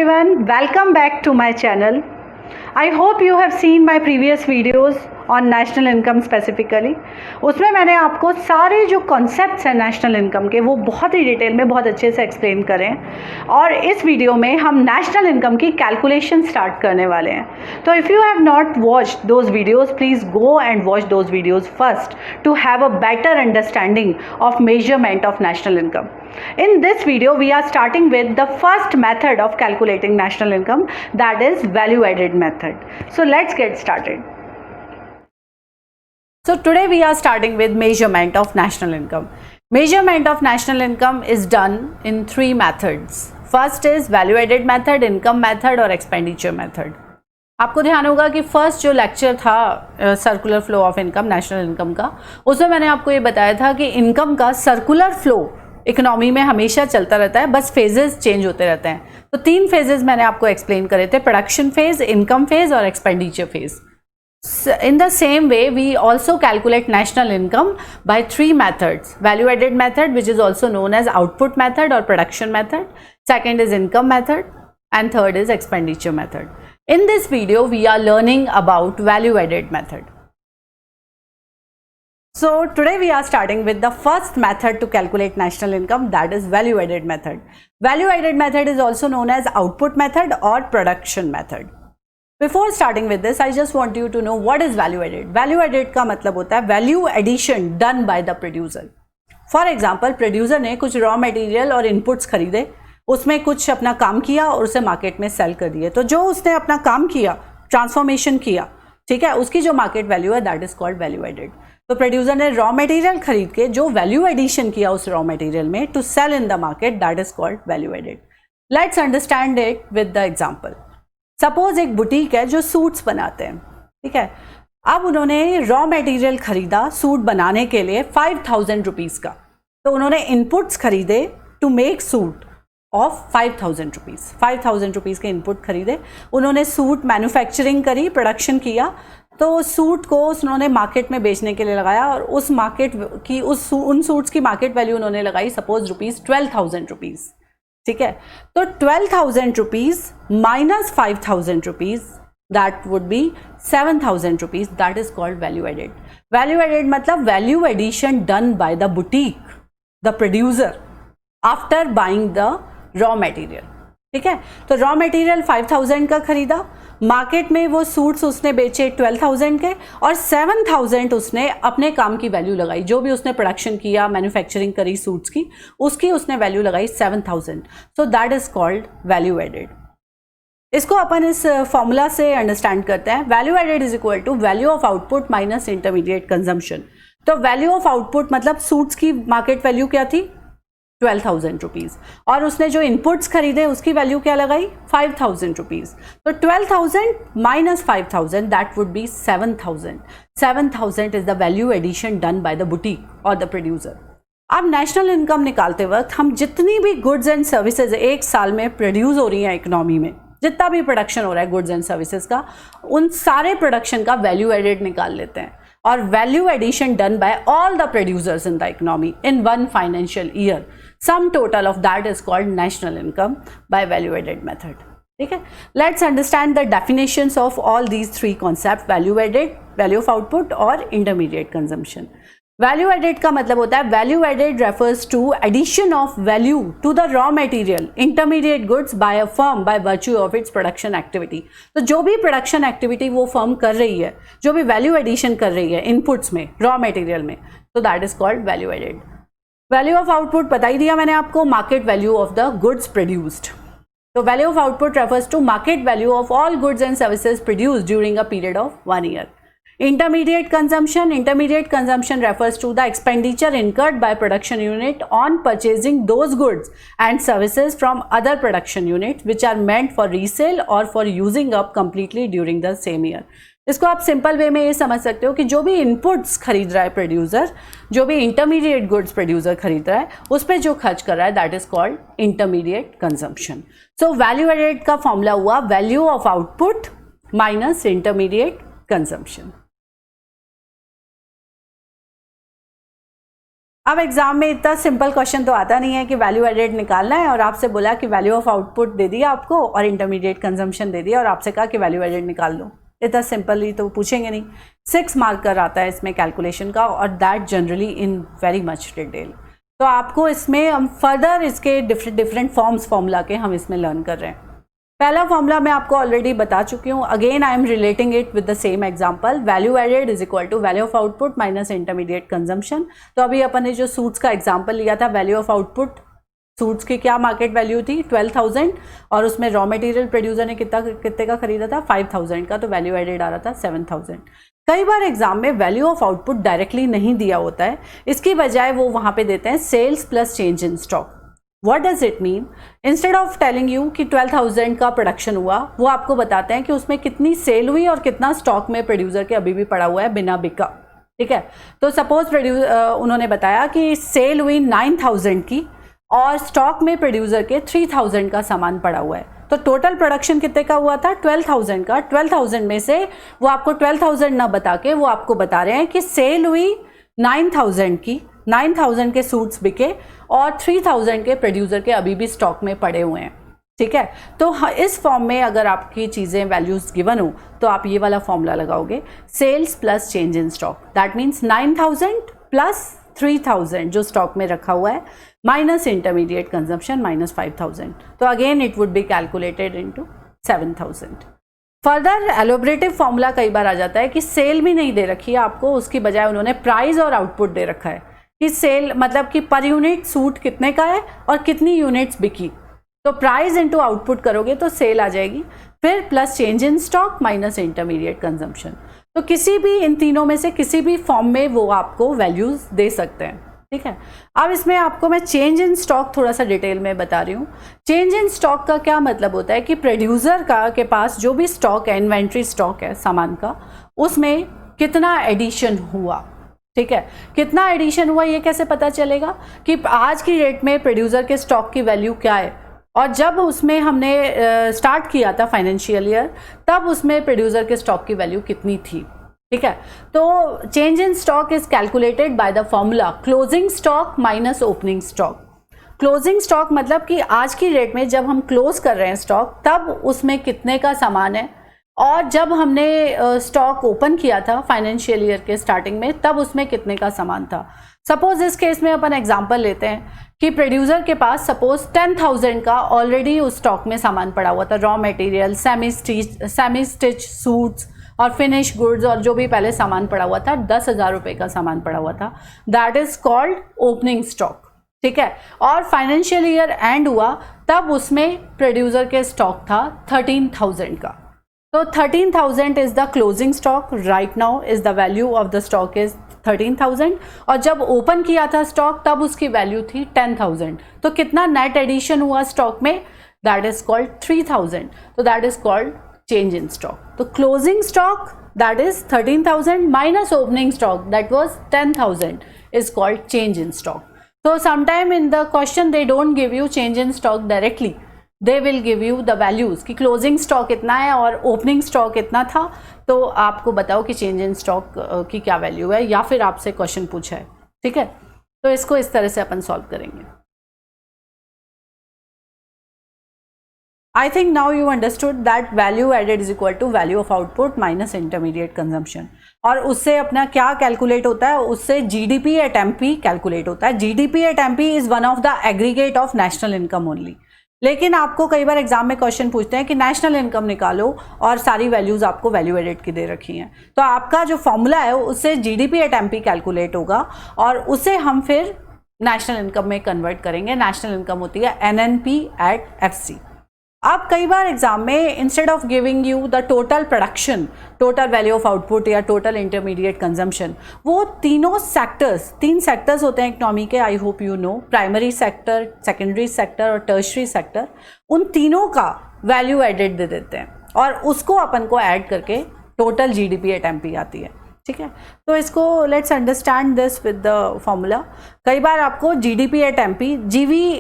everyone, welcome back to my channel. I hope you have seen my previous videos on national income specifically. उसमें मैंने आपको सारे जो concepts हैं national income के वो बहुत ही डिटेल में बहुत अच्छे से एक्सप्लेन करें और इस वीडियो में हम नेशनल इनकम की कैलकुलेशन स्टार्ट करने वाले हैं. तो if you have not watched those videos please go and watch those videos first to have a better understanding of measurement of national income. In this video, we are starting with the first method of calculating national income, that is value added method. So let's get started. So today we are starting with measurement of national income. Measurement of national income is done in three methods. First is value added method, income method और expenditure method. आपको ध्यान होगा कि first जो lecture था circular flow of income, national income का, उसमें मैंने आपको ये बताया था कि इनकम का सर्कुलर फ्लो इकोनॉमी में हमेशा चलता रहता है, बस फेजेस चेंज होते रहते हैं. तो तीन फेजेस मैंने आपको एक्सप्लेन करे थे, प्रोडक्शन फेज, इनकम फेज और expenditure phase. In the same way, we also calculate national income by three methods. Value added method, which is also known as output method or production method. Second is income method and third is expenditure method. In this video, we are learning about value added method. So today we are starting with the first method to calculate national income, that is value added method. Value added method is also known as output method or production method. Before starting with this, I just want you to know what is value added. Value added का मतलब होता है value addition done by the producer. For example, producer ने कुछ raw material और inputs खरीदे, उसमें कुछ अपना काम किया और उसे मार्केट में सेल कर दिए. तो जो उसने अपना काम किया, ट्रांसफॉर्मेशन किया, ठीक है, उसकी जो मार्केट वैल्यू है that is called value added. तो प्रोड्यूसर ने रॉ मटेरियल खरीद के जो वैल्यू एडिशन किया उस रॉ मटेरियल में to sell in the market, that is called value added. Let's understand it with the example. Suppose एक बुटीक है जो सूट्स बनाते हैं, ठीक है. अब उन्होंने रॉ मटेरियल खरीदा सूट बनाने के लिए 5000 रुपीज़ का. तो उन्होंने इनपुट्स खरीदे to make suit of 5000 rupees. 5000 rupees के इनपुट खरीदे, उन्होंने सूट मैन्युफैक्चरिंग करी, प्रोडक्शन किया, तो सूट को उन्होंने मार्केट में बेचने के लिए लगाया और उस मार्केट की उन सूट्स की मार्केट वैल्यू उन्होंने लगाई सपोज रुपीज़ 12,000 रुपीज़, ठीक है. तो 12,000 rupees minus 5,000 rupees that would be 7,000 rupees, that is called value added. Value added मतलब value addition done by the boutique, the producer, after buying the raw material, ठीक है. तो raw material 5000 का खरीदा, market में वो सूट्स उसने बेचे 12,000 के और 7,000 उसने अपने काम की वैल्यू लगाई. जो भी उसने प्रोडक्शन किया, मैन्युफैक्चरिंग करी सूट्स की, उसकी उसने वैल्यू लगाई 7,000. So that is called value added. इसको अपन इस फॉर्मूला से अंडरस्टैंड करते हैं. Value added is equal to value of output minus intermediate consumption. तो वैल्यू ऑफ आउटपुट मतलब सूट्स की मार्केट वैल्यू क्या थी, 12,000 रुपीज़, और उसने जो इनपुट्स खरीदे उसकी वैल्यू क्या लगाई, 5,000 रुपीज़. तो 12,000 minus 5,000 that would be 7,000. 7,000 is the value addition done by the boutique और द प्रोड्यूसर. अब नेशनल इनकम निकालते वक्त हम जितनी भी गुड्स एंड सर्विसेज एक साल में प्रोड्यूस हो रही हैं इकोनॉमी में, जितना भी प्रोडक्शन हो रहा है गुड्स एंड सर्विसेज का, उन सारे प्रोडक्शन का वैल्यू एडेड निकाल लेते हैं. और value addition done by all the producers in the economy in one financial year, sum total of that is called national income by value added method. ठीक है. Let's understand the definitions of all these three concepts: value added, value of output और intermediate consumption. Value added का मतलब होता है value added refers to addition of value to the raw material, intermediate goods by a firm by virtue of its production activity. तो जो भी production activity वो firm कर रही है, जो भी value addition कर रही है inputs में, raw material में, तो that is called value added. Value of output बता ही दिया मैंने आपको, market value of the goods produced. तो value of output refers to market value of all goods and services produced during a period of 1 year. Intermediate consumption refers to the expenditure incurred by production unit on purchasing those goods and services from other production unit which are meant for resale or for using up completely during the same year. इसको आप simple way में ये समझ सकते हो कि जो भी इनपुट्स खरीद रहा है प्रोड्यूसर, जो भी इंटरमीडिएट गुड्स प्रोड्यूसर खरीद रहा है, उस पर जो खर्च कर रहा है that is called intermediate consumption. So value added का फॉर्मूला हुआ value of output minus intermediate consumption. अब एग्जाम में इतना सिंपल क्वेश्चन तो आता नहीं है कि वैल्यू एडेड निकालना है और आपसे बोला कि वैल्यू ऑफ आउटपुट दे दिया आपको और इंटरमीडिएट कंजम्पशन दे दिया और आपसे कहा कि वैल्यू एडेड निकाल लो। इतना सिंपली तो पूछेंगे नहीं। 6 मार्कर आता है इसमें कैलकुलेशन का और that generally in very much detail. तो आपको इसमें हम फर्दर इसके डिफरेंट फॉर्मूला के हम इसमें लर्न कर रहे हैं। पहला फॉर्मूला मैं आपको ऑलरेडी बता चुकी हूँ। Again I am relating it with the same example, value added is equal to value of output minus intermediate consumption. तो अभी अपन ने जो सूट्स का एग्जांपल लिया था, वैल्यू ऑफ आउटपुट सूट्स की क्या मार्केट वैल्यू थी 12,000 और उसमें रॉ मटेरियल प्रोड्यूसर ने कितने का खरीदा था 5,000 का, तो वैल्यू एडेड आ रहा था 7,000। कई बार एग्जाम में वैल्यू ऑफ आउटपुट डायरेक्टली नहीं दिया होता है, इसकी बजाय वो वहाँ पे देते हैं sales plus change in stock. What does it mean? Instead of telling you कि 12,000 का प्रोडक्शन हुआ, वो आपको बताते हैं कि उसमें कितनी सेल हुई और कितना स्टॉक में प्रोड्यूसर के अभी भी पड़ा हुआ है बिना बिका। ठीक है, तो सपोज उन्होंने बताया कि सेल हुई 9,000 की और स्टॉक में प्रोड्यूसर के 3,000 का सामान पड़ा हुआ है। तो टोटल प्रोडक्शन कितने का हुआ था 12,000 का। 12,000 में से वो आपको 12,000 ना बता के वो आपको बता रहे हैं कि सेल हुई 9,000 की, 9,000 के सूट्स बिके और 3,000 के प्रोड्यूसर के अभी भी स्टॉक में पड़े हुए हैं। ठीक है, तो इस फॉर्म में अगर आपकी चीज़ें वैल्यूज गिवन हो तो आप ये वाला फॉर्मूला लगाओगे, sales plus change in stock. That means 9,000 plus 3,000 जो स्टॉक में रखा हुआ है माइनस इंटरमीडिएट कंजम्पशन माइनस 5,000। तो again it would be calculated into 7,000। Further elaborative formula कई बार आ जाता है कि सेल भी नहीं दे रखी है आपको, उसकी बजाय उन्होंने प्राइस और आउटपुट दे रखा है कि सेल मतलब कि पर यूनिट सूट कितने का है और कितनी यूनिट्स बिकी। तो प्राइस इनटू आउटपुट करोगे तो सेल आ जाएगी, फिर plus change in stock minus intermediate consumption. तो किसी भी इन तीनों में से किसी भी फॉर्म में वो आपको वैल्यूज दे सकते हैं। ठीक है, अब इसमें आपको मैं चेंज इन स्टॉक थोड़ा सा डिटेल में बता रही हूँ। चेंज इन स्टॉक का क्या मतलब होता है कि प्रोड्यूसर का के पास जो भी स्टॉक है, इन्वेंट्री स्टॉक है सामान का, उसमें कितना एडिशन हुआ। ठीक है, कितना एडिशन हुआ ये कैसे पता चलेगा कि आज की डेट में प्रोड्यूसर के स्टॉक की वैल्यू क्या है और जब उसमें हमने स्टार्ट किया था फाइनेंशियल ईयर तब उसमें प्रोड्यूसर के स्टॉक की वैल्यू कितनी थी। ठीक है, तो change in stock is calculated by the formula closing stock minus opening stock. Closing stock मतलब कि आज की डेट में जब हम क्लोज कर रहे हैं स्टॉक तब उसमें कितने का सामान है और जब हमने स्टॉक ओपन किया था फाइनेंशियल ईयर के स्टार्टिंग में तब उसमें कितने का सामान था। सपोज इस केस में अपन एग्जांपल लेते हैं कि प्रोड्यूसर के पास सपोज 10,000 का ऑलरेडी उस स्टॉक में सामान पड़ा हुआ था, raw material, semi stitch suits और फिनिश गुड्स और जो भी पहले सामान पड़ा हुआ था 10,000 रुपये का सामान पड़ा हुआ था। That is called opening stock. ठीक है, और फाइनेंशियल ईयर एंड हुआ तब उसमें प्रोड्यूसर के स्टॉक था 13,000 का। तो 13,000 is the closing stock right now, is the value of the stock is 13,000 और जब ओपन किया था स्टॉक तब उसकी वैल्यू थी 10,000। तो कितना नेट एडिशन हुआ स्टॉक में, दैट इज कॉल्ड 3,000। तो that is called change in stock. तो closing stock that is 13,000 minus opening stock that was 10,000 is called change in stock. तो sometime in the question they don't give you change in stock directly, they will give you the values कि closing stock कितना है और opening stock कितना था। तो आपको बताओ कि चेंज इन स्टॉक की क्या वैल्यू है या फिर आपसे क्वेश्चन पूछा है। ठीक है, तो इसको इस तरह से अपन सॉल्व करेंगे। I think now you understood that value added is equal to value of output minus intermediate consumption. और उससे अपना क्या कैलकुलेट होता है, उससे जीडीपी एट एमपी कैलकुलेट होता है। GDP at MP is one of the aggregate of national income only. लेकिन आपको कई बार एग्जाम में क्वेश्चन पूछते हैं कि नेशनल इनकम निकालो और सारी वैल्यूज आपको वैल्यू एडेड की दे रखी हैं। तो आपका जो फॉर्मूला है उससे जीडीपी एट एमपी कैलकुलेट होगा और उसे हम फिर नेशनल इनकम में कन्वर्ट करेंगे। नेशनल इनकम होती है एनएनपी एट एफसी। अब कई बार एग्जाम में instead of giving you the total production, total value of output या टोटल इंटरमीडिएट कंजम्पशन, वो तीनों सेक्टर्स, 3 सेक्टर्स होते हैं इकोनॉमी के, I hope you know, primary sector, secondary sector और टर्शरी सेक्टर। उन तीनों का वैल्यू एडेड दे देते हैं और उसको अपन को ऐड करके टोटल जीडीपी एट एमपी आती है। ठीक है, तो इसको let's understand this with the formula. कई बार आपको GDP at MP, GVA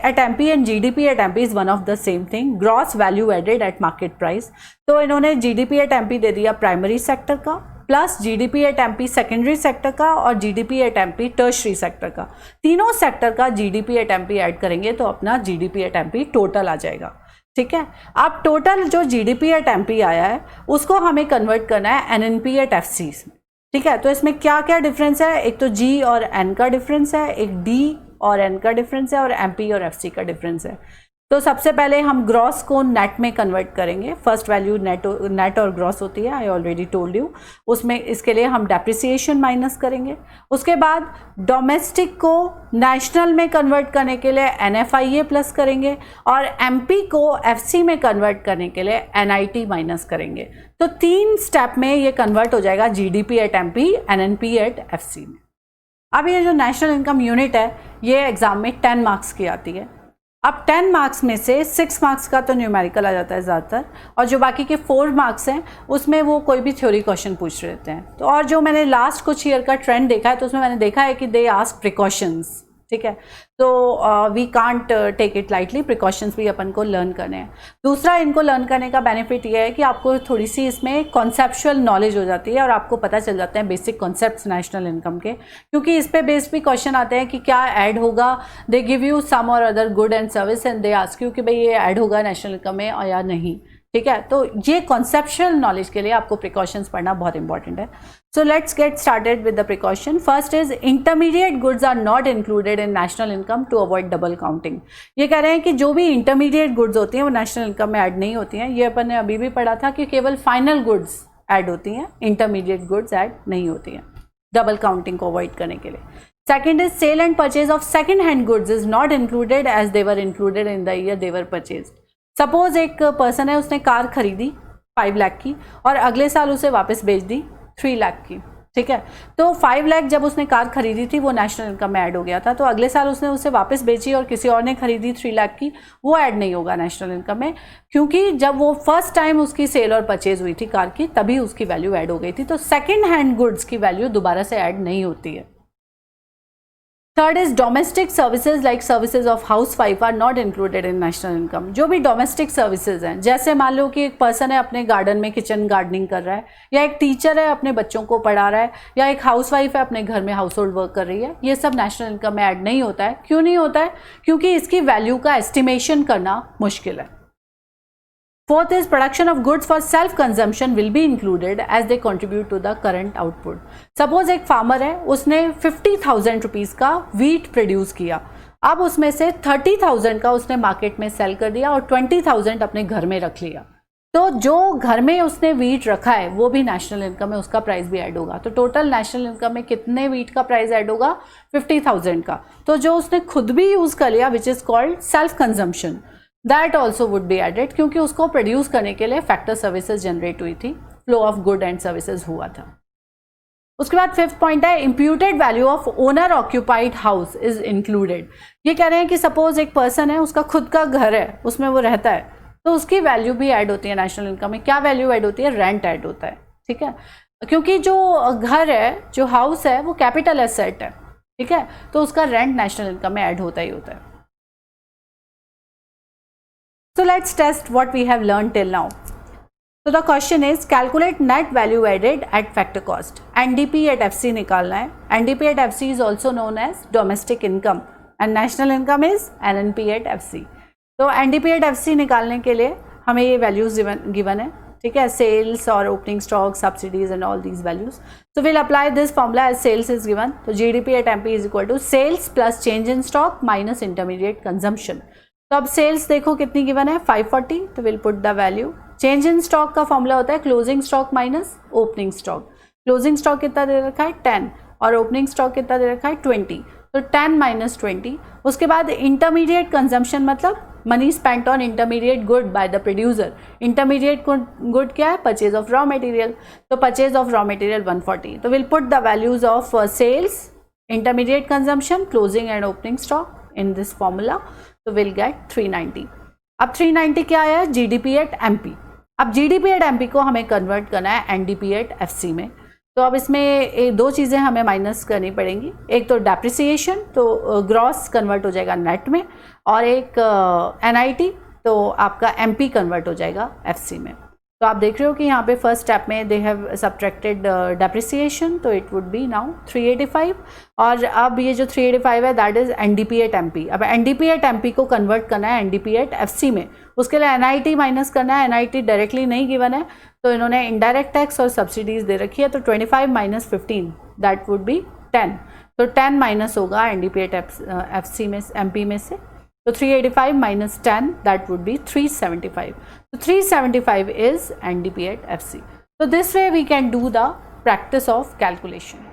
at MP and GDP at MP is one of the same thing, gross value added at market price. तो इन्होंने जीडीपी एट एमपी दे दिया primary sector का plus GDP at MP secondary sector का और GDP at MP tertiary sector का, तीनों sector का जीडीपी एट एमपी ऐड करेंगे तो अपना जीडीपी एट एमपी टोटल आ जाएगा। ठीक है, अब टोटल जो जीडीपी एट एमपी आया है उसको हमें कन्वर्ट करना है एनएनपी एट एफसी। ठीक है, तो इसमें क्या क्या डिफरेंस है, एक तो जी और एन का डिफरेंस है, एक डी और एन का डिफरेंस है और एमपी और एफसी का डिफरेंस है। तो सबसे पहले हम ग्रॉस को नेट में कन्वर्ट करेंगे। फर्स्ट वैल्यू नेट और ग्रॉस होती है, आई ऑलरेडी टोल्ड यू। उसमें इसके लिए हम डेप्रिसिएशन माइनस करेंगे। उसके बाद डोमेस्टिक को नेशनल में कन्वर्ट करने के लिए एनएफआईए प्लस करेंगे और एमपी को एफसी में कन्वर्ट करने के लिए एनआईटी माइनस करेंगे। तो 3 स्टेप में ये कन्वर्ट हो जाएगा GDP at MP, NNP at FC में। अब ये जो नेशनल इनकम यूनिट है ये एग्जाम में 10 मार्क्स की आती है। अब 10 मार्क्स में से 6 मार्क्स का तो न्यूमेरिकल आ जाता है ज़्यादातर, और जो बाकी के 4 मार्क्स हैं उसमें वो कोई भी थ्योरी क्वेश्चन पूछ रहे हैं। तो और जो मैंने लास्ट कुछ ईयर का ट्रेंड देखा है तो उसमें मैंने देखा है कि दे आस्क प्रिकॉशंस। ठीक है, तो we can't take it lightly, precautions भी अपन को लर्न करने हैं। दूसरा, इनको लर्न करने का बेनिफिट ये है कि आपको थोड़ी सी इसमें कॉन्सेप्चुअल नॉलेज हो जाती है और आपको पता चल जाते हैं बेसिक कॉन्सेप्ट्स नेशनल इनकम के, क्योंकि इस पे बेस्ड भी क्वेश्चन आते हैं कि क्या ऐड होगा। दे गिव यू सम और other good and service and they ask you कि भाई ये ऐड होगा नेशनल इनकम में और या नहीं। ठीक है, तो ये कॉन्सेप्चुअल नॉलेज के लिए आपको प्रिकॉशंस पढ़ना बहुत इंपॉर्टेंट है। So let's get started with the precaution. First is intermediate goods are not included in national income to avoid double counting. ये कह रहे हैं कि जो भी इंटरमीडिएट गुड्स होती हैं वो नेशनल इनकम में ऐड नहीं होती हैं। ये अपन ने अभी भी पढ़ा था कि केवल फाइनल गुड्स ऐड होती हैं, इंटरमीडिएट गुड्स ऐड नहीं होती हैं, डबल काउंटिंग को अवॉइड करने के लिए। Second is sale and purchase of second hand goods is not included as they were included in the year they were purchase. Suppose एक पर्सन है, उसने कार खरीदी 5 लाख की और अगले साल उसे वापस बेच दी 3 लाख की। ठीक है, तो 5 लाख जब उसने कार खरीदी थी वो नेशनल इनकम में ऐड हो गया था, तो अगले साल उसने उसे वापस बेची और किसी और ने खरीदी 3 लाख की, वो ऐड नहीं होगा नेशनल इनकम में, क्योंकि जब वो फर्स्ट टाइम उसकी सेल और परचेज हुई थी कार की तभी उसकी वैल्यू ऐड हो गई थी। तो सेकेंड हैंड गुड्स की वैल्यू दोबारा से ऐड नहीं होती है। Third is domestic services like services of housewife are not included in national income. जो भी डोमेस्टिक सर्विसेज हैं, जैसे मान लो कि एक पर्सन है अपने गार्डन में किचन गार्डनिंग कर रहा है, या एक टीचर है अपने बच्चों को पढ़ा रहा है, या एक हाउस वाइफ है अपने घर में हाउस होल्ड वर्क कर रही है, ये सब नेशनल इनकम में ऐड नहीं होता है। क्यों नहीं होता है? क्योंकि इसकी वैल्यू का एस्टिमेशन करना मुश्किल है। Fourth is production of goods for self consumption will be included as they contribute to the current output. Suppose एक फार्मर है, उसने 50,000 रुपीज़ का वीट प्रोड्यूस किया, अब उसमें से 30,000 का उसने मार्केट में सेल कर दिया और 20,000 अपने घर में रख लिया। तो जो घर में उसने वीट रखा है वो भी नेशनल इनकम में उसका प्राइस भी ऐड होगा। तो टोटल नेशनल इनकम में कितने वीट का प्राइस ऐड होगा? 50,000 का। तो जो उसने खुद भी यूज़ कर लिया which is called self consumption, that also would be added, क्योंकि उसको प्रोड्यूस करने के लिए फैक्टर सर्विसेज जनरेट हुई थी, flow of good and services हुआ था। उसके बाद 5th पॉइंट है imputed value of owner occupied house is included. ये कह रहे हैं कि सपोज एक पर्सन है, उसका खुद का घर है, उसमें वो रहता है, तो उसकी वैल्यू भी ऐड होती है नेशनल इनकम में। क्या वैल्यू ऐड होती है? रेंट ऐड होता है। ठीक है, क्योंकि जो घर है, जो हाउस है, वो कैपिटल एसेट है। ठीक है, तो उसका रेंट नेशनल इनकम में ऐड होता ही होता है। So let's test what we have learned till now. So the question is calculate net value added at factor cost. NDP at FC निकालना है। NDP at FC is also known as domestic income and national income is NNP at FC. तो NDP at FC निकालने के लिए हमें ये values given है। ठीक है, sales और opening stock, subsidies and all these values. So we'll apply this formula as sales is given. तो GDP at MP is equal to sales plus change in stock minus intermediate consumption. तो अब sales देखो कितनी given है? 540, तो will put the value. Change in stock का formula होता है closing stock minus opening stock. Closing stock कितना दे रखा है? 10, और ओपनिंग स्टॉक कितना दे रखा है? 20, तो 10 माइनस 20। उसके बाद इंटरमीडिएट कंजम्पशन मतलब money spent on intermediate good by the producer. Intermediate good क्या है? Purchase of raw material. तो परचेज ऑफ रॉ मटेरियल 140, तो will put the values of sales, intermediate consumption, closing and opening stock in this formula, so we'll get 390. अब 390 क्या आया? GDP at MP। अब GDP at MP को हमें convert करना है NDP at FC में। तो अब इसमें 2 चीज़ें हमें माइनस करनी पड़ेंगी, एक तो डेप्रिसिएशन, तो ग्रॉस कन्वर्ट हो जाएगा नेट में, और एक NIT, तो आपका MP कन्वर्ट हो जाएगा FC में। तो आप देख रहे हो कि यहाँ पे फर्स्ट स्टेप में दे हैव सब्ट्रैक्टेड डेप्रिसिएशन, तो इट वुड बी नाउ 385। और अब ये जो 385 है that is NDP at MP। अब NDP एट MP को कन्वर्ट करना है NDP एट FC में, उसके लिए NIT माइनस करना है। NIT डायरेक्टली नहीं गिवन है, तो इन्होंने इनडायरेक्ट टैक्स और सब्सिडीज दे रखी है, तो 25 माइनस 15 दैट वुड बी 10। तो 10 माइनस होगा NDP एट FC में, MP में से, तो 385 minus 10 that would be 375. So 375 is NDP at FC. So this way we can do the practice of calculation.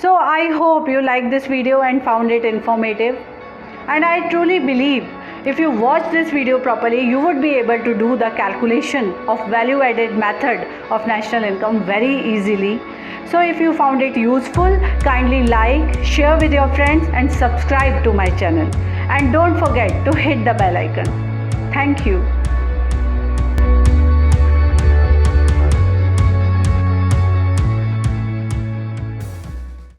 So I hope you liked this video and found it informative. And I truly believe if you watch this video properly, you would be able to do the calculation of value added method of national income very easily. So if you found it useful, kindly like, share with your friends and subscribe to my channel. And don't forget to hit the bell icon. Thank you.